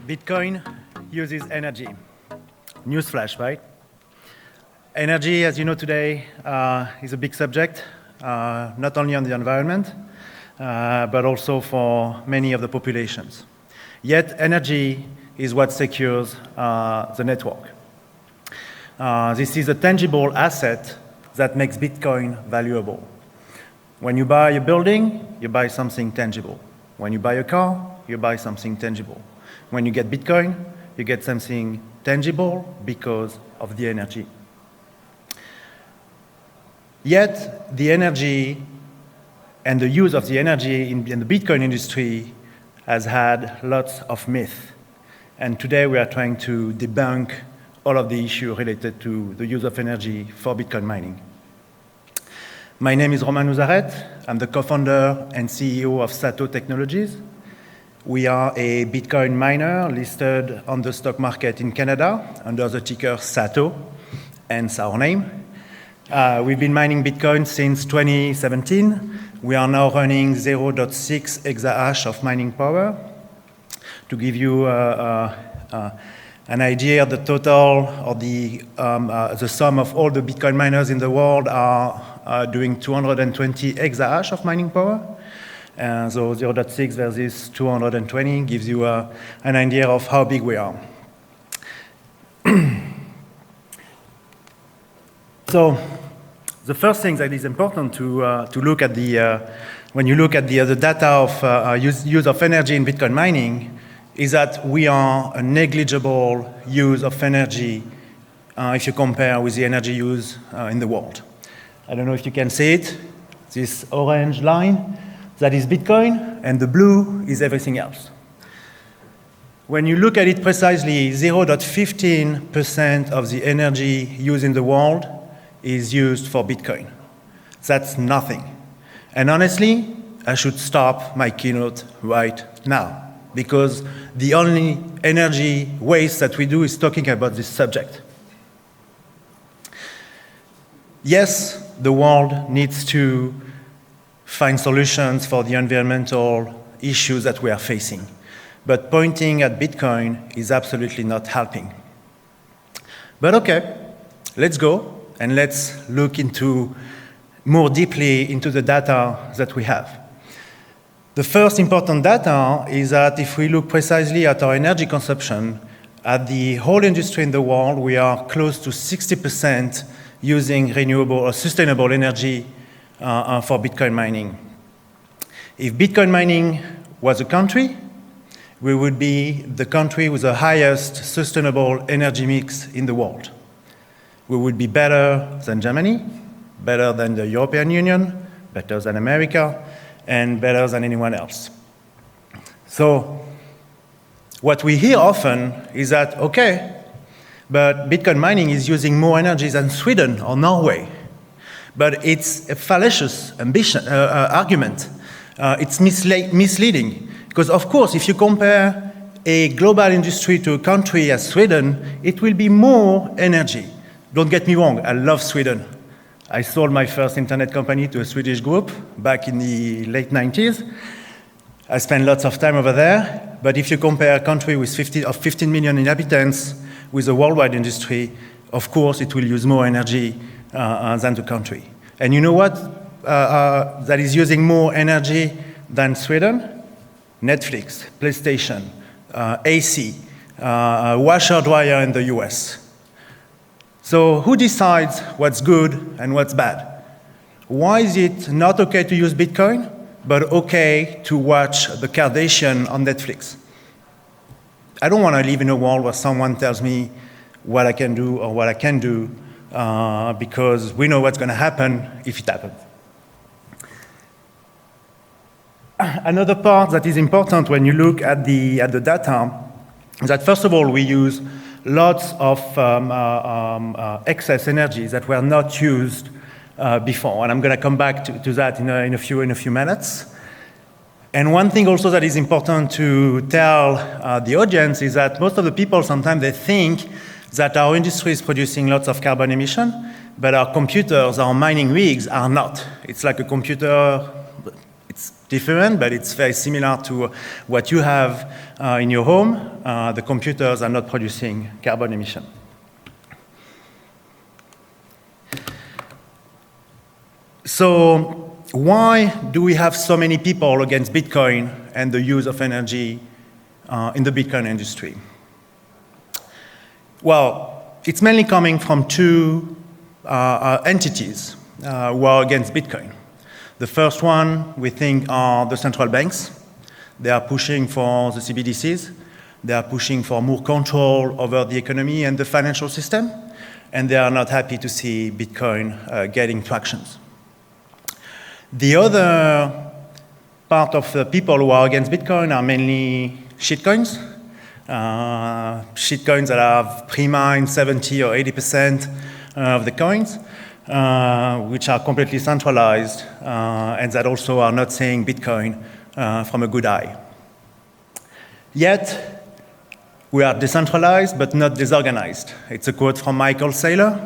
Bitcoin uses energy. Newsflash, right? Energy, as you know today, is a big subject, not only on the environment, but also for many of the populations. Yet energy is what secures the network. This is a tangible asset that makes Bitcoin valuable. When you buy a building, you buy something tangible. When you buy a car, you buy something tangible. When you get Bitcoin, you get something tangible because of the energy. Yet, the energy and the use of the energy in the Bitcoin industry has had lots of myths. And today we are trying to debunk all of the issues related to the use of energy for Bitcoin mining. My name is Romain Nouzareth. I'm the co-founder and CEO of Sato Technologies. We are a Bitcoin miner listed on the stock market in Canada under the ticker Sato, hence our name. We've been mining Bitcoin since 2017. We are now running 0.6 exahash of mining power. To give you an idea, the total or the sum of all the Bitcoin miners in the world are doing 220 exahash of mining power. So 0.6 versus 220 gives you an idea of how big we are. So the first thing that is important to look at when you look at the data of use of energy in Bitcoin mining is that we are a negligible use of energy if you compare with the energy use in the world. I don't know if you can see it, this orange line. That is Bitcoin, and the blue is everything else. When you look at it precisely, 0.15% of the energy used in the world is used for Bitcoin. That's nothing. And honestly, I should stop my keynote right now, because the only energy waste that we do is talking about this subject. Yes, the world needs to find solutions for the environmental issues that we are facing. But pointing at Bitcoin is absolutely not helping. But okay, let's go and let's look more deeply into the data that we have. The first important data is that if we look precisely at our energy consumption, at the whole industry in the world, we are close to 60% using renewable or sustainable energy for Bitcoin mining. If Bitcoin mining was a country, we would be the country with the highest sustainable energy mix in the world. We would be better than Germany, better than the European Union, better than America, and better than anyone else. So what we hear often is that, okay, but Bitcoin mining is using more energy than Sweden or Norway. But it's a fallacious argument. It's misleading. Because of course, if you compare a global industry to a country as Sweden, it will be more energy. Don't get me wrong, I love Sweden. I sold my first internet company to a Swedish group back in the late 90s. I spent lots of time over there. But if you compare a country with 15 million inhabitants with a worldwide industry, of course, it will use more energy than the country. And you know what that is using more energy than Sweden? Netflix, PlayStation, AC, washer dryer in the US. So who decides what's good and what's bad? Why is it not okay to use Bitcoin, but okay to watch the Kardashian on Netflix? I don't want to live in a world where someone tells me what I can do or what I can do, because we know what's going to happen if it happens. Another part that is important when you look at the data is that, first of all, we use lots of excess energy that were not used before. And I'm going to come back to that in a few minutes. And one thing also that is important to tell the audience is that most of the people, sometimes they think that our industry is producing lots of carbon emission, but our computers, our mining rigs are not. It's like a computer, It's different, but it's very similar to what you have in your home. The computers are not producing carbon emission. So why do we have so many people against Bitcoin and the use of energy in the Bitcoin industry? Well, it's mainly coming from two entities who are against Bitcoin. The first one, we think, are the central banks. They are pushing for the CBDCs. They are pushing for more control over the economy and the financial system. And they are not happy to see Bitcoin getting traction. The other part of the people who are against Bitcoin are mainly shitcoins. Shitcoins that have pre-mined 70 or 80% of the coins, which are completely centralized, and that also are not seeing Bitcoin from a good eye. Yet, we are decentralized but not disorganized. It's a quote from Michael Saylor.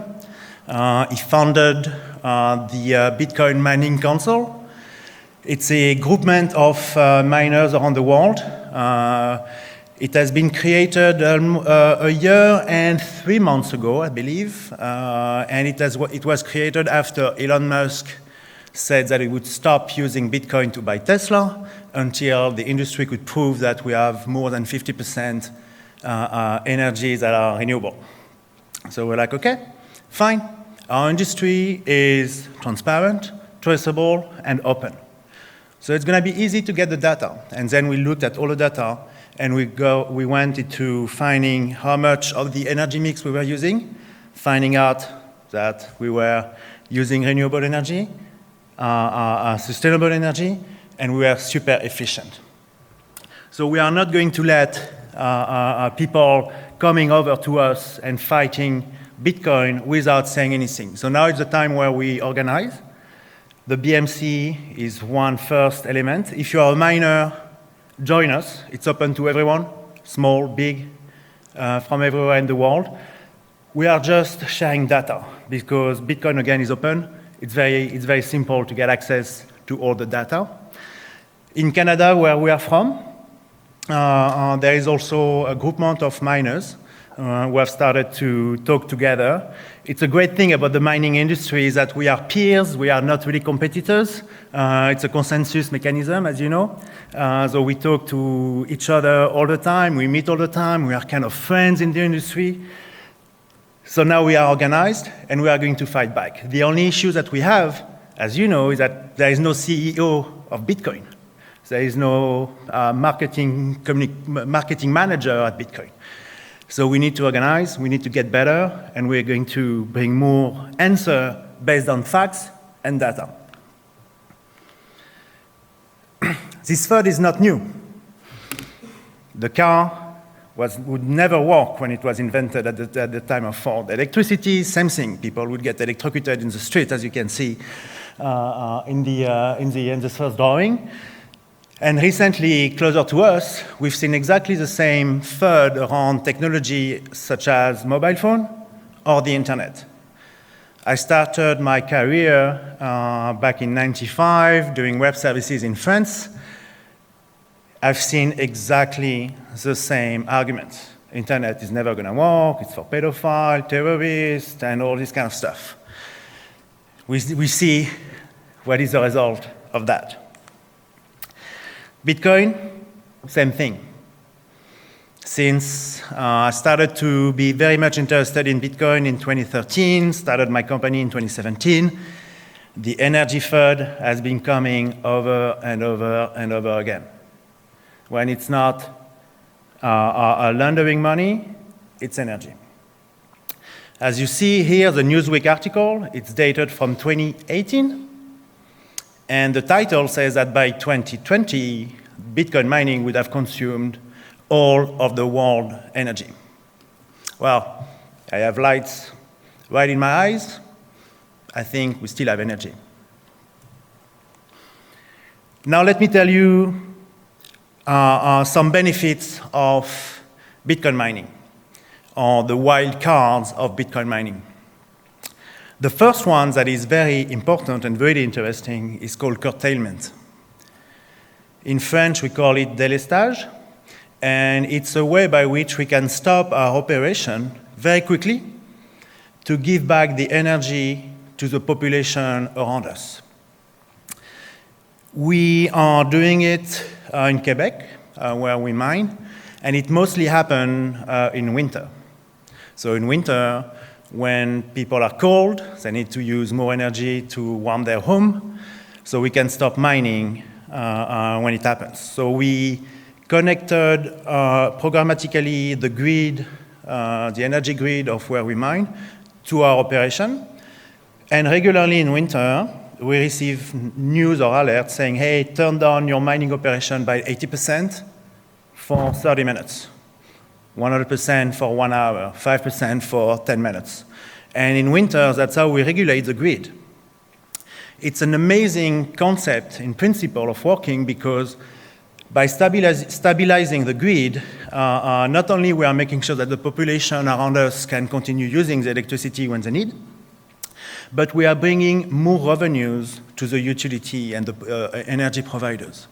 He founded the Bitcoin Mining Council. It's a groupment of miners around the world. It has been created a year and 3 months ago, I believe, and it was created after Elon Musk said that he would stop using Bitcoin to buy Tesla until the industry could prove that we have more than 50% energies that are renewable. So we're like, okay, fine. Our industry is transparent, traceable, and open. So it's going to be easy to get the data. And then we looked at all the data, and we went into finding how much of the energy mix we were using, finding out that we were using renewable energy, sustainable energy, and we were super efficient. So we are not going to let people coming over to us and fighting Bitcoin without saying anything. So now it's the time where we organize. The BMC is one first element. If you are a miner, join us. It's open to everyone, small, big, from everywhere in the world. We are just sharing data because Bitcoin, again, is open. It's very simple to get access to all the data. In Canada, where we are from, there is also a groupment of miners who have started to talk together. It's a great thing about the mining industry is that we are peers, we are not really competitors. It's a consensus mechanism, as you know. So we talk to each other all the time, we meet all the time, we are kind of friends in the industry. So now we are organized and we are going to fight back. The only issue that we have, as you know, is that there is no CEO of Bitcoin. There is no marketing manager at Bitcoin. So we need to organize, we need to get better, and we're going to bring more answers based on facts and data. This third is not new. The car would never work when it was invented at the time of Ford. Electricity, same thing. People would get electrocuted in the street, as you can see in the first drawing. And recently, closer to us, we've seen exactly the same third around technology such as mobile phone or the internet. I started my career back in '95 doing web services in France. I've seen exactly the same arguments. Internet is never going to work, it's for pedophiles, terrorists, and all this kind of stuff. We see what is the result of that. Bitcoin, same thing. Since I started to be very much interested in Bitcoin in 2013, started my company in 2017, the energy FUD has been coming over and over and over again. When it's not laundering money, it's energy. As you see here, the Newsweek article, it's dated from 2018. And the title says that by 2020, Bitcoin mining would have consumed all of the world energy. Well, I have lights right in my eyes. I think we still have energy. Now let me tell you some benefits of Bitcoin mining, or the wild cards of Bitcoin mining. The first one that is very important and very interesting is called curtailment. In French, we call it délestage, and it's a way by which we can stop our operation very quickly to give back the energy to the population around us. We are doing it in Quebec, where we mine, and it mostly happens in winter. So in winter, when people are cold, they need to use more energy to warm their home, so we can stop mining when it happens. So we connected programmatically the grid, the energy grid of where we mine, to our operation. And regularly in winter, we receive news or alerts saying, hey, turn down your mining operation by 80% for 30 minutes, 100% for 1 hour, 5% for 10 minutes. And in winter, that's how we regulate the grid. It's an amazing concept in principle of working, because by stabilizing the grid, not only we are making sure that the population around us can continue using the electricity when they need, but we are bringing more revenues to the utility and the energy providers.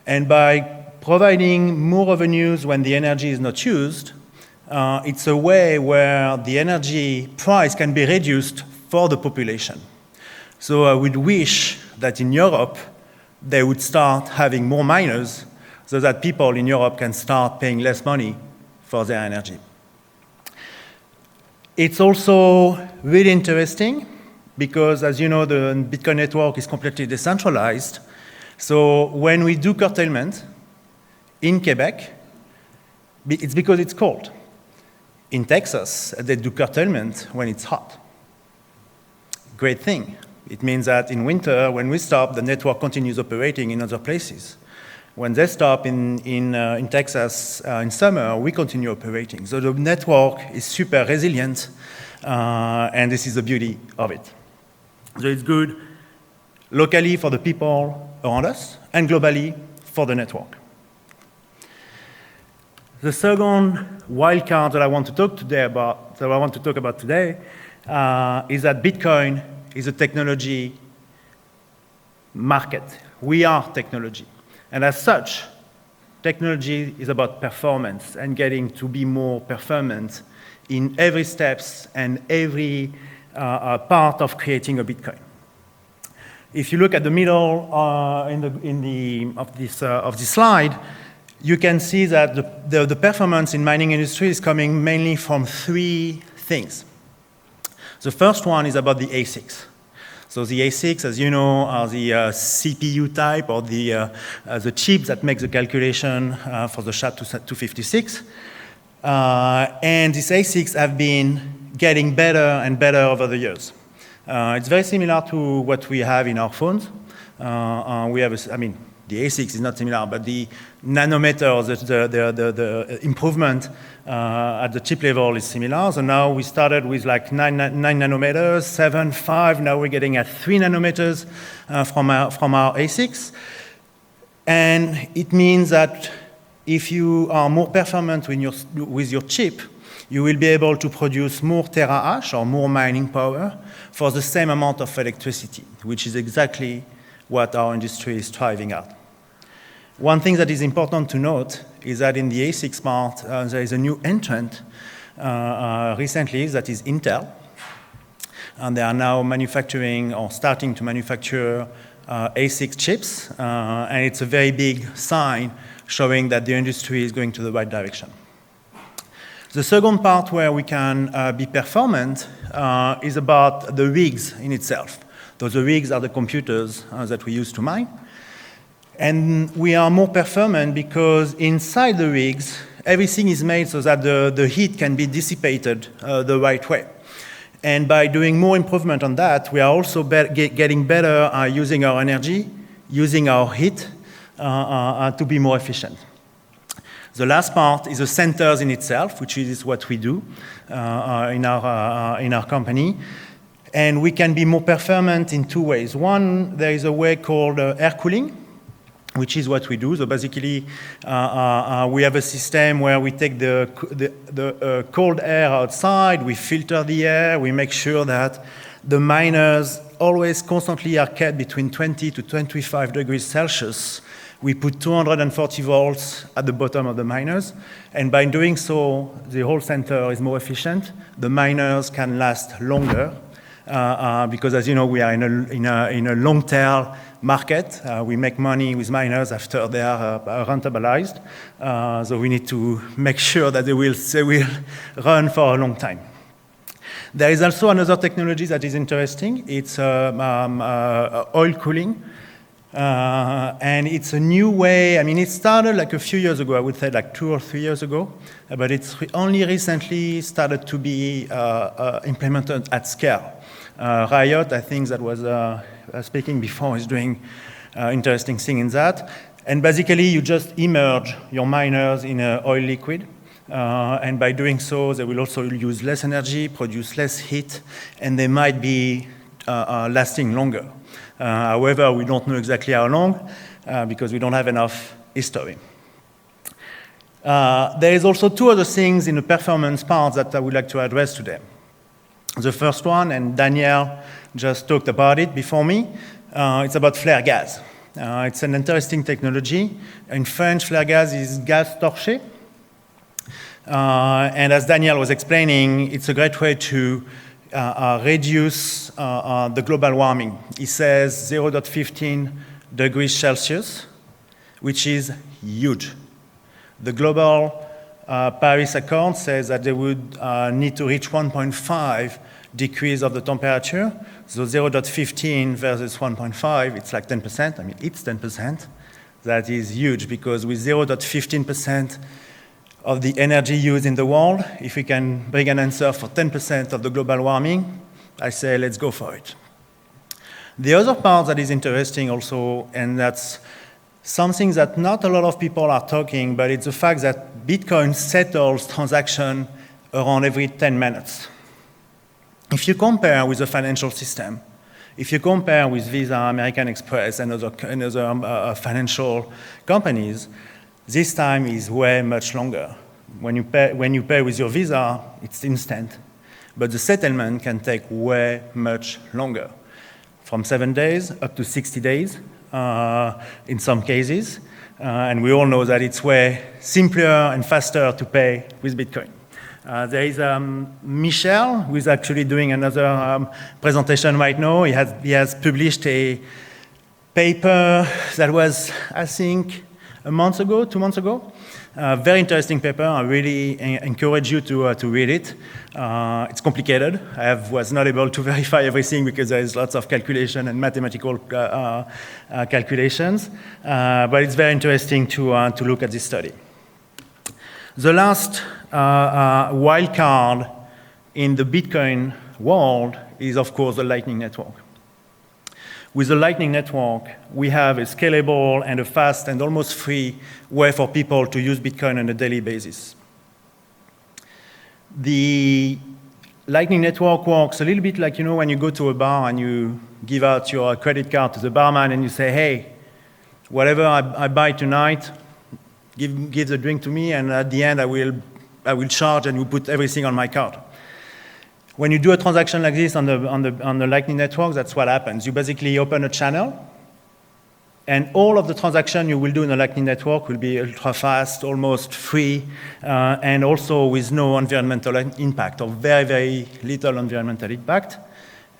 And by providing more revenues when the energy is not used, it's a way where the energy price can be reduced for the population. So I would wish that in Europe, they would start having more miners so that people in Europe can start paying less money for their energy. It's also really interesting because, as you know, the Bitcoin network is completely decentralized. So when we do curtailment in Quebec, it's because it's cold. In Texas, they do curtailment when it's hot. Great thing. It means that in winter, when we stop, the network continues operating in other places. When they stop in Texas in summer, we continue operating. So the network is super resilient, and this is the beauty of it. So it's good locally for the people around us, and globally for the network. The second wildcard that I want to talk about today is that Bitcoin is a technology market. We are technology. And as such, technology is about performance and getting to be more performant in every steps and every part of creating a Bitcoin. If you look at the middle of this slide, you can see that the performance in mining industry is coming mainly from three things. The first one is about the ASICs. So the ASICs, as you know, are the CPU type, or the chip that makes the calculation for the SHA 256. And these ASICs have been getting better and better over the years. It's very similar to what we have in our phones. The ASICs is not similar, but the nanometers, the improvement at the chip level is similar. So now we started with like 9 nanometers, 7, 5. Now we're getting at 3 nanometers from our ASICs. And it means that if you are more performant with your chip, you will be able to produce more terahash or more mining power for the same amount of electricity, which is exactly what our industry is striving at. One thing that is important to note is that in the ASICs part, there is a new entrant recently, that is Intel. And they are now manufacturing or starting to manufacture ASIC chips. And it's a very big sign showing that the industry is going to the right direction. The second part where we can be performant is about the rigs in itself. Those rigs are the computers that we use to mine. And we are more performant because inside the rigs, everything is made so that the heat can be dissipated the right way. And by doing more improvement on that, we are also getting better using our energy, using our heat to be more efficient. The last part is the centers in itself, which is what we do in our company. And we can be more performant in two ways. One, there is a way called air cooling, which is what we do. So basically, we have a system where we take the cold air outside, we filter the air, we make sure that the miners always constantly are kept between 20 to 25 degrees Celsius. We put 240 volts at the bottom of the miners, and by doing so, the whole center is more efficient. The miners can last longer, because as you know, we are in a long-term market. We make money with miners after they are rentabilized. So we need to make sure that they will run for a long time. There is also another technology that is interesting. It's oil cooling. And it's a new way. I mean, it started like a few years ago, I would say like 2 or 3 years ago, but it's only recently started to be implemented at scale. Riot, I think that was speaking before, is doing interesting thing in that. And basically, you just immerse your miners in oil liquid. And by doing so, they will also use less energy, produce less heat, and they might be lasting longer. However, we don't know exactly how long because we don't have enough history. There is also 2 other things in the performance part that I would like to address today. The first one, and Daniel just talked about it before me, it's about flare gas. It's an interesting technology. In French, flare gas is gaz torché. And as Daniel was explaining, it's a great way to reduce the global warming. He says 0.15 degrees Celsius, which is huge. The global Paris Accord says that they would need to reach 1.5 degrees of the temperature. So 0.15 versus 1.5, it's like 10%. I mean, it's 10%. That is huge because with 0.15% of the energy used in the world, if we can bring an answer for 10% of the global warming, I say let's go for it. The other part that is interesting also, and that's something that not a lot of people are talking, but it's the fact that Bitcoin settles transaction around every 10 minutes. If you compare with the financial system, if you compare with Visa, American Express, and other financial companies, this time is way much longer. When you pay with your Visa, it's instant. But the settlement can take way much longer, from 7 days up to 60 days in some cases. And we all know that it's way simpler and faster to pay with Bitcoin. There is Michel, who is actually doing another presentation right now. He has published a paper that was, I think, 2 months ago. Very interesting paper. I really encourage you to read it. It's complicated. I was not able to verify everything because there is lots of calculation and mathematical calculations. But it's very interesting to look at this study. The last wild card in the Bitcoin world is, of course, the Lightning Network. With the Lightning Network, we have a scalable and a fast and almost free way for people to use Bitcoin on a daily basis. The Lightning Network works a little bit like, you know, when you go to a bar and you give out your credit card to the barman and you say, hey, whatever I buy tonight, give the drink to me, and at the end I will charge and you put everything on my card. When you do a transaction like this on the Lightning Network, that's what happens. You basically open a channel, and all of the transactions you will do in the Lightning Network will be ultra fast, almost free, and also with no environmental impact, or very, very little environmental impact.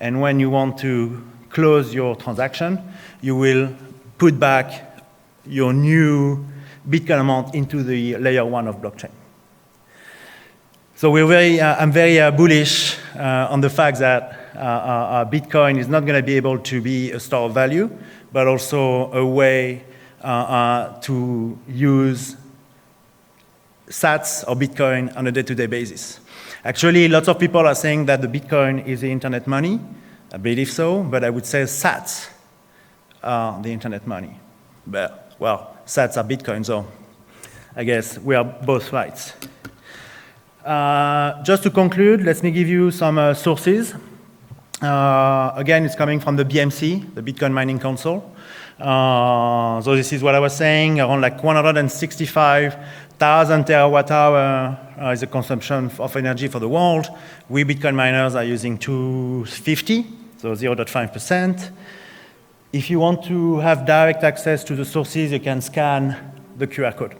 And when you want to close your transaction, you will put back your new Bitcoin amount into the layer 1 of blockchain. So I'm very bullish on the fact that Bitcoin is not going to be able to be a store of value, but also a way to use sats or Bitcoin on a day-to-day basis. Actually, lots of people are saying that the Bitcoin is the internet money. I believe so, but I would say sats are the internet money. But, well, sats are Bitcoin, so I guess we are both right. Just to conclude, let me give you some sources. Again, it's coming from the BMC, the Bitcoin Mining Council. So this is what I was saying, around like 165,000 terawatt-hour is the consumption of energy for the world. We Bitcoin miners are using 250. so 0.5%. If you want to have direct access to the sources, you can scan the QR code.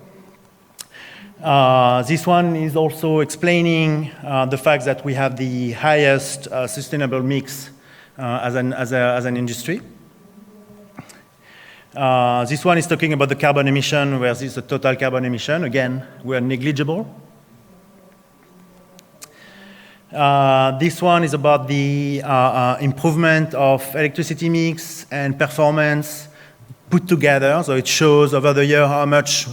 This one is also explaining the fact that we have the highest sustainable mix as an industry. This one is talking about the carbon emission, where this is the total carbon emission. Again, we are negligible. This one is about the improvement of electricity mix and performance put together. So it shows over the year how much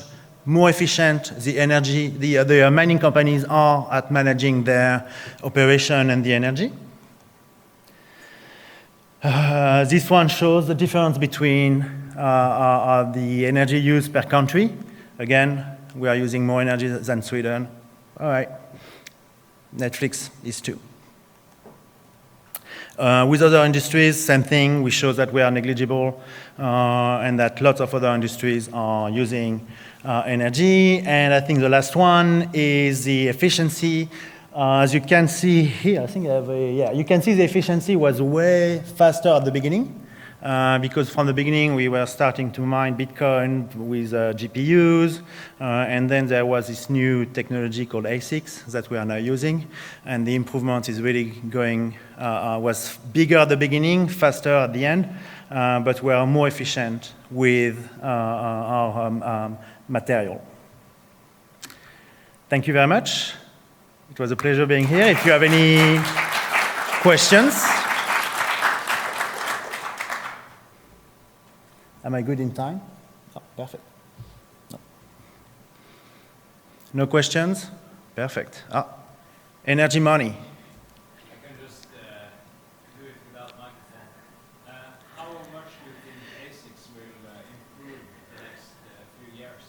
more efficient the mining companies are at managing their operation and the energy. This one shows the difference between the energy used per country. Again, we are using more energy than Sweden. All right. Netflix is too. With other industries, same thing. We show that we are negligible and that lots of other industries are using energy. And I think the last one is the efficiency. As you can see here, I think I have you can see the efficiency was way faster at the beginning. Because from the beginning we were starting to mine Bitcoin with GPUs, and then there was this new technology called ASICs that we are now using, and the improvement is really going, was bigger at the beginning, faster at the end, but we are more efficient with our material. Thank you very much. It was a pleasure being here. If you have any questions. Am I good in time? Oh, perfect. No questions? Perfect. Energy money. I can just do it without microphone. How much do you think ASICs will improve the next few years?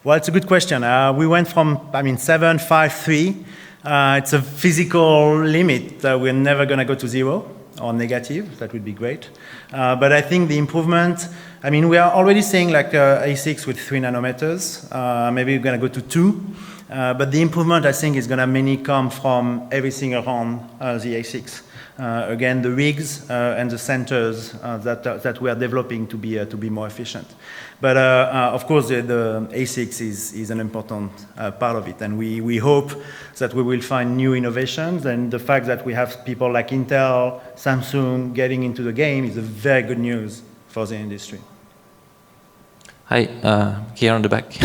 Well, it's a good question. We went from, 7, 5, 3. It's a physical limit. We're never going to go to 0 or negative. That would be great. But I think the improvement, we are already seeing like ASICs with 3 nanometers. Maybe we're going to go to 2. But the improvement, I think, is going to mainly come from everything around the ASICs. Again, the rigs and the centers that we are developing to be more efficient. But of course, the ASICs is an important part of it, and we hope that we will find new innovations. And the fact that we have people like Intel, Samsung getting into the game is a very good news for the industry. Hi, here on the back.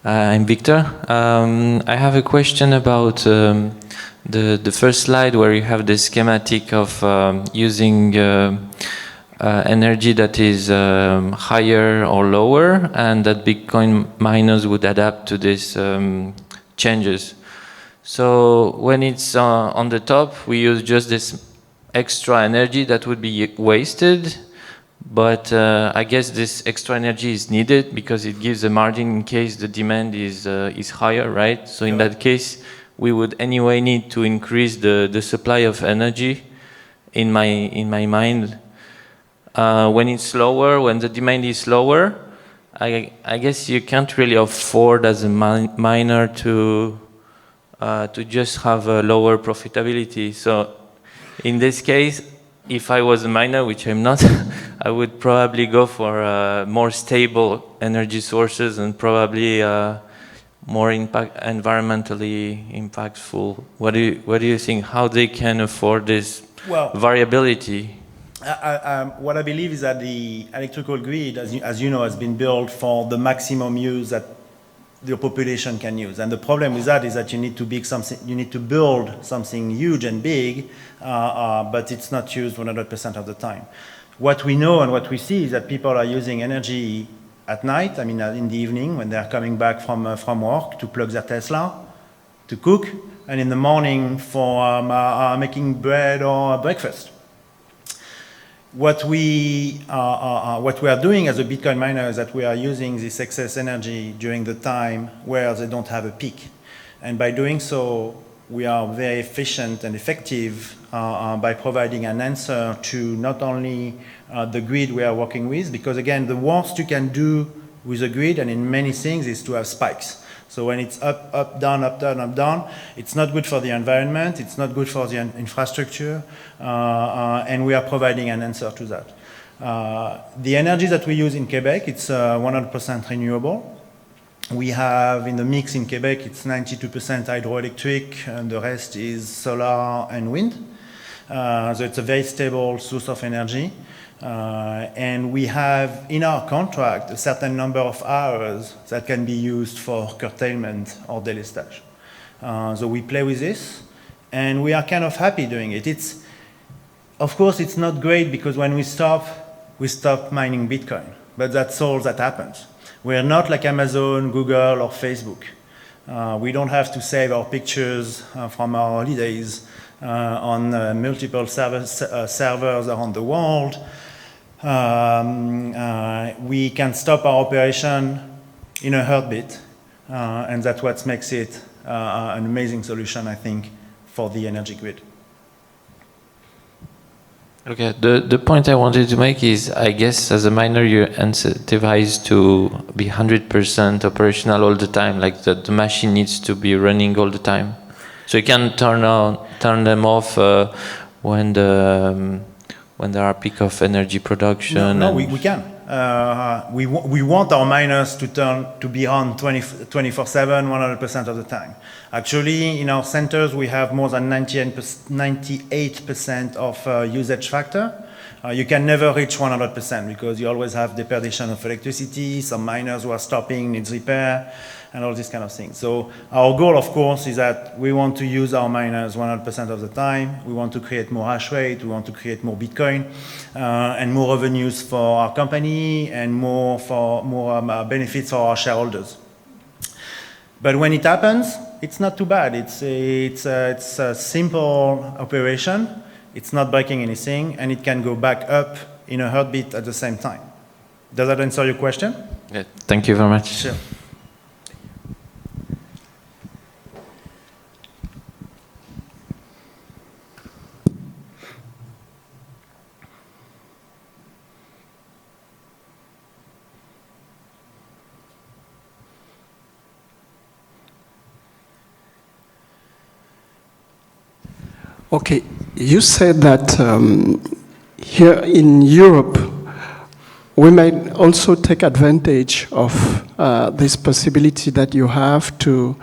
I'm Victor. I have a question about the first slide where you have the schematic of using energy that is higher or lower, and that Bitcoin miners would adapt to these changes. So when it's on the top, we use just this extra energy that would be wasted. But I guess this extra energy is needed because it gives a margin in case the demand is higher, right? So in that case, we would anyway need to increase the supply of energy. In my mind, when it's lower, when the demand is lower, I guess you can't really afford as a miner to just have a lower profitability. So in this case, if I was a miner, which I'm not, I would probably go for more stable energy sources and probably more environmentally impactful. What do you think? How they can afford this variability? What I believe is that the electrical grid, as you know, has been built for the maximum use that the population can use. And the problem with that is that you need to build something huge and big, but it's not used 100% of the time. What we know and what we see is that people are using energy at night, in the evening when they're coming back from work to plug their Tesla, to cook, and in the morning for making bread or breakfast. What we are doing as a Bitcoin miner is that we are using this excess energy during the time where they don't have a peak. And by doing so, we are very efficient and effective by providing an answer to not only the grid we are working with, because again, the worst you can do with a grid and in many things is to have spikes. So when it's up, up, down, up, down, up, down, it's not good for the environment, it's not good for the infrastructure, and we are providing an answer to that. The energy that we use in Quebec, it's 100% renewable. We have in the mix in Quebec, it's 92% hydroelectric, and the rest is solar and wind. So it's a very stable source of energy. And we have in our contract a certain number of hours that can be used for curtailment or délestage. So we play with this, and we are kind of happy doing it. Of course, it's not great because when we stop mining Bitcoin, but that's all that happens. We're not like Amazon, Google, or Facebook. We don't have to save our pictures from our holidays on multiple servers around the world. We can stop our operation in a heartbeat, and that's what makes it an amazing solution, I think, for the energy grid. Okay, the point I wanted to make is, I guess as a miner you're incentivized to be 100% operational all the time, like the machine needs to be running all the time. So you can turn them off when there are peak of energy production. No, we can. We want our miners to be on 24/7, 100% of the time. Actually, in our centers, we have more than 98% of usage factor. You can never reach 100% because you always have deprivation of electricity, some miners who are stopping, needs repair, and all these kind of things. So our goal, of course, is that we want to use our miners 100% of the time. We want to create more hash rate. We want to create more Bitcoin and more revenues for our company and more benefits for our shareholders. But when it happens, it's not too bad. It's a simple operation. It's not breaking anything, and it can go back up in a heartbeat at the same time. Does that answer your question? Yeah, thank you very much. Sure. Okay, you said that here in Europe, we might also take advantage of this possibility that you have to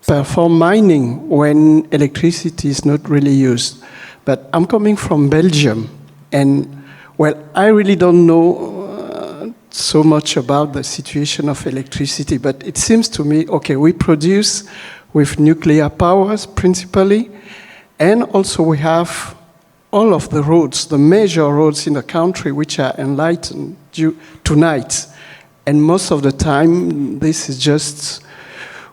perform mining when electricity is not really used. But I'm coming from Belgium, and well, I really don't know so much about the situation of electricity, but it seems to me, okay, we produce with nuclear powers principally, and also we have all of the roads, the major roads in the country, which are enlightened tonight. And most of the time, this is just,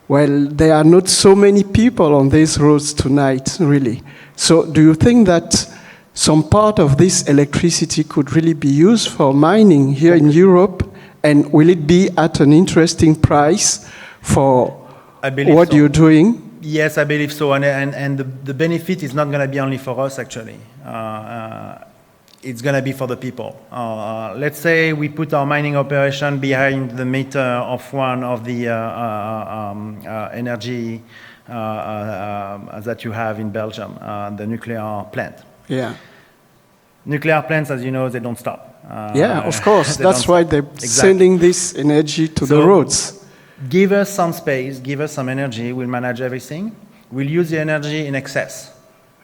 well, there are not so many people on these roads tonight, really. So do you think that some part of this electricity could really be used for mining here in Europe? And will it be at an interesting price for what you're doing? Yes, I believe so. And the benefit is not going to be only for us, actually. It's going to be for the people. Let's say we put our mining operation behind the meter of one of the energy that you have in Belgium, the nuclear plant. Yeah. Nuclear plants, as you know, they don't stop. Yeah, of course. That's why they're sending this energy to the roads. Give us some space, give us some energy, we'll manage everything. We'll use the energy in excess.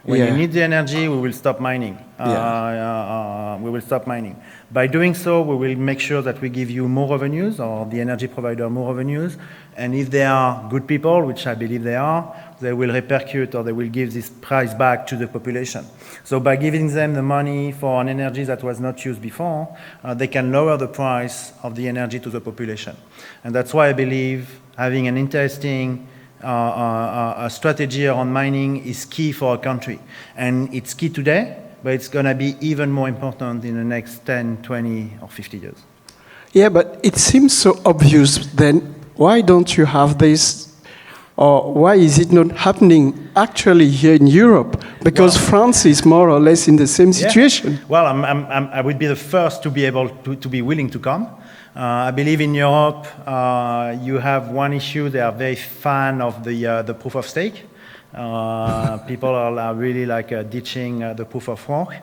When you need the energy, we will stop mining. We will stop mining. By doing so, we will make sure that we give you more revenues, or the energy provider more revenues. And if they are good people, which I believe they are, they will repercute, or they will give this price back to the population. So by giving them the money for an energy that was not used before, they can lower the price of the energy to the population. And that's why I believe having an interesting a strategy around mining is key for a country. And it's key today, but it's going to be even more important in the next 10, 20, or 50 years. Yeah, but it seems so obvious then. Why don't you have this, or why is it not happening actually here in Europe? Because France is more or less in the same situation. Yeah. Well, I would be the first to be able to be willing to come. I believe in Europe, you have one issue. They are very fan of the proof of stake. People are really like ditching the proof of work.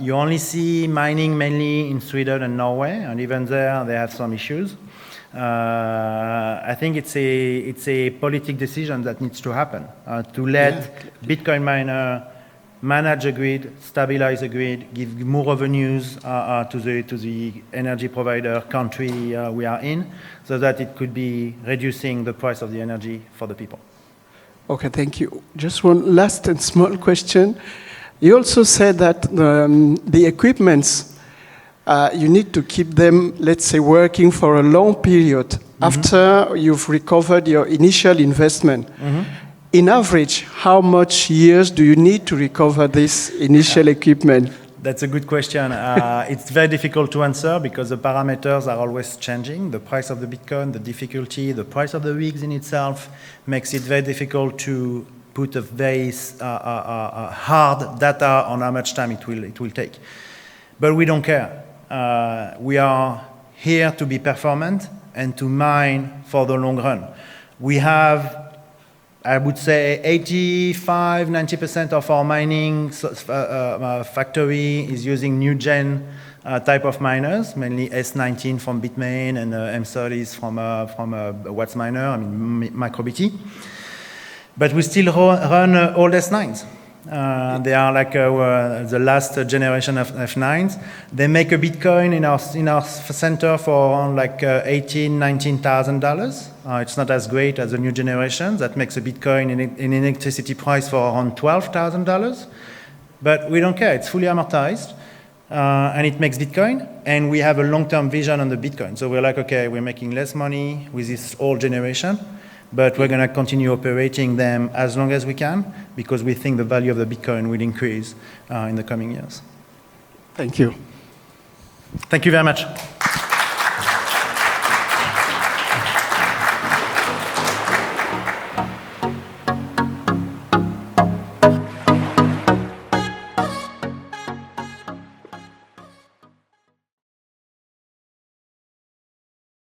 You only see mining mainly in Sweden and Norway, and even there they have some issues. I think it's a politic decision that needs to happen to let Bitcoin miner manage a grid, stabilize the grid, give more revenues to the energy provider country we are in, so that it could be reducing the price of the energy for the people. Okay, thank you. Just one last and small question. You also said that the equipments, you need to keep them, let's say, working for a long period after you've recovered your initial investment. In average, how much years do you need to recover this initial equipment? That's a good question. It's very difficult to answer because the parameters are always changing. The price of the Bitcoin, the difficulty, the price of the rigs in itself makes it very difficult to put a very hard data on how much time it will take. But we don't care. We are here to be performant and to mine for the long run. We have, I would say, 85–90% of our mining factory is using new gen type of miners, mainly S19 from Bitmain and M30s from Watts Miner, I mean MicroBT. But we still run old S9s. They are like the last generation of F9s. They make a Bitcoin in our center for around like $18,000–$19,000. It's not as great as the new generation. That makes a Bitcoin in electricity price for around $12,000. But we don't care. It's fully amortized. And it makes Bitcoin. And we have a long-term vision on the Bitcoin. So we're like, okay, we're making less money with this old generation, but we're going to continue operating them as long as we can because we think the value of the Bitcoin will increase in the coming years. Thank you. Thank you very much.